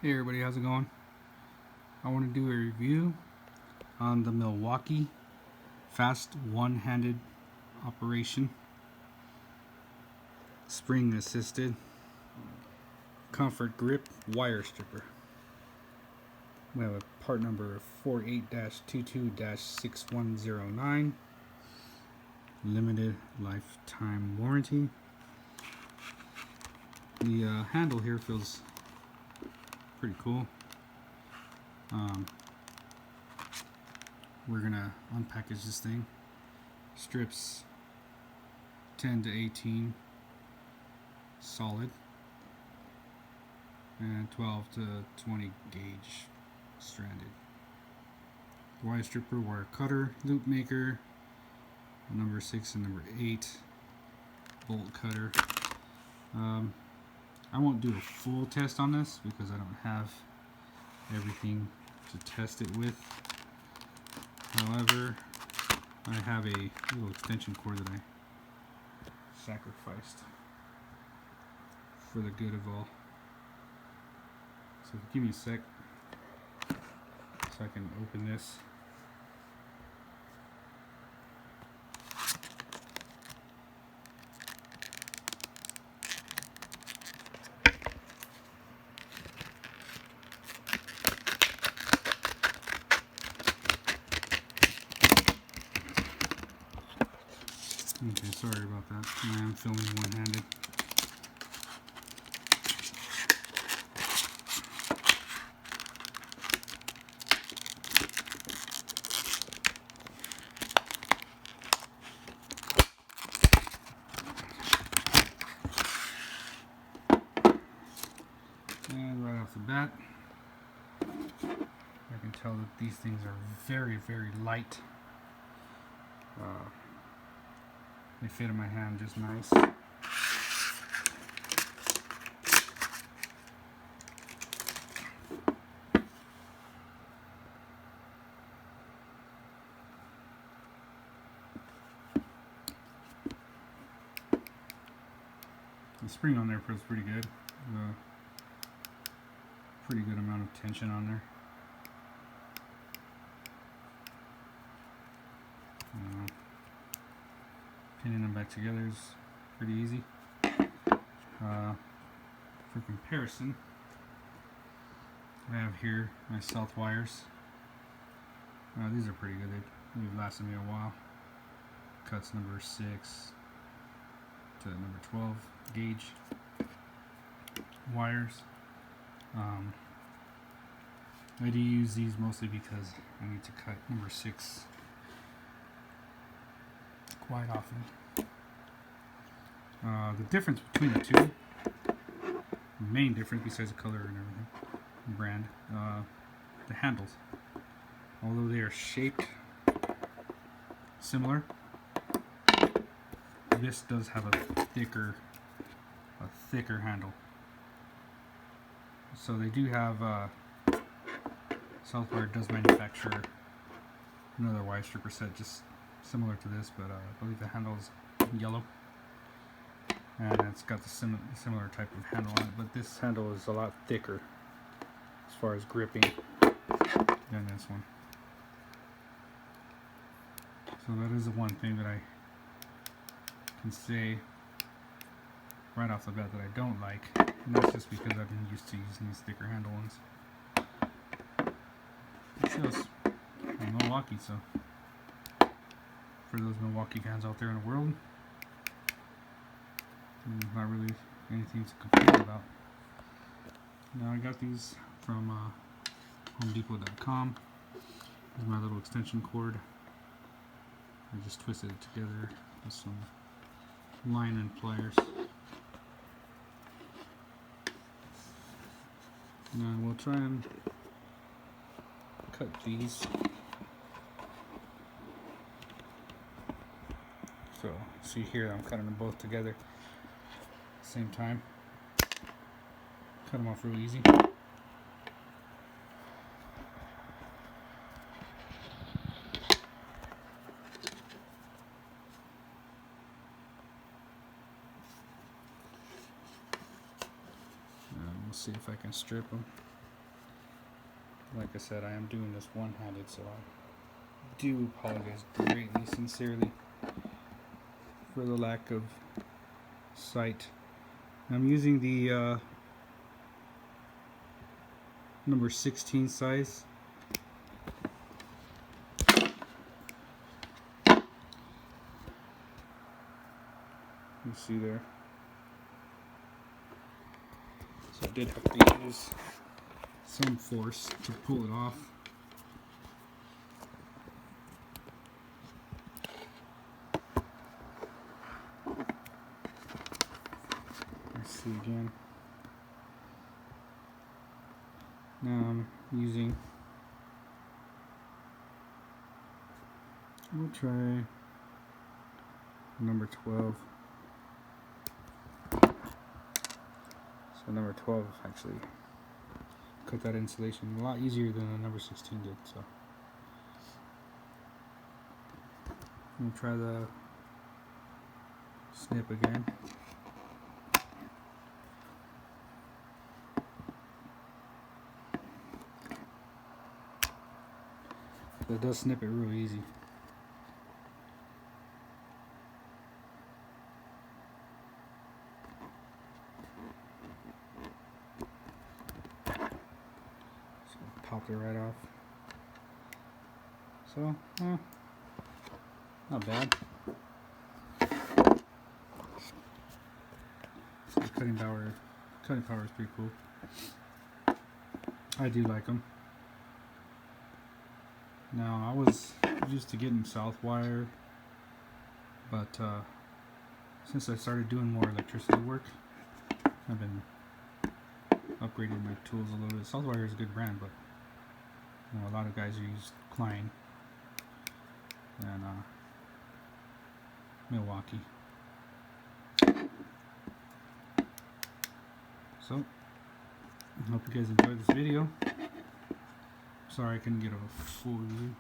Hey everybody, how's it going? I want to do a review on the Milwaukee fast one-handed operation spring assisted comfort grip wire stripper. We have a part number 48-22-6109, limited lifetime warranty. The handle here feels pretty cool. We're gonna unpackage this thing. Strips 10 to 18 solid and 12 to 20 gauge stranded. Wire stripper, wire cutter, loop maker, number 6 and number 8, bolt cutter. I won't do a full test on this because I don't have everything to test it with. However, I have a little extension cord that I sacrificed for the good of all. So give me a sec so I can open this. Okay, sorry about that. I am filming one-handed. And right off the bat, I can tell that these things are very, very light. They fit in my hand just nice. The spring on there feels pretty good. Pretty good amount of tension on there. Pinning them back together is pretty easy. For comparison, I have here my south wires. These are pretty good. They've lasted me a while. Cuts number 6 to number 12 gauge wires. I do use these mostly because I need to cut number 6 quite often. The difference between the two, the main difference besides the color and everything, brand, the handles. Although they are shaped similar, this does have a thicker handle. So they do have, Southwire does manufacture another wire stripper set just similar to this, but I believe the handle is yellow. And it's got the similar type of handle on it, but this handle is a lot thicker as far as gripping than this one. So that is the one thing that I can say right off the bat that I don't like, and that's just because I've been used to using these thicker handle ones. It says Milwaukee, so for those Milwaukee fans out there in the world, not really anything to complain about. Now I got these from HomeDepot.com. Here's my little extension cord. I just twisted it together with some line and pliers. Now we'll try and cut these. So see here, I'm cutting them both together at the same time. Cut them off real easy. We'll see if I can strip them. Like I said, I am doing this one-handed, so I do apologize greatly, sincerely, for the lack of sight. I'm using the number 16 size. You see there. So I did have to use some force to pull it off. Let's see again. Now I'm using, we'll try number 12. So number 12 actually cut that insulation a lot easier than the number 16 did. So we'll try the snip again. So it does snip it real easy. Popped it right off. So, not bad. So the cutting power is pretty cool. I do like them. Now I was used to getting south wire, but since I started doing more electricity work, I've been upgrading my tools a little bit. Southwire is a good brand, but you know, a lot of guys use Klein and Milwaukee. So I hope you guys enjoyed this video. Sorry I couldn't get a full review.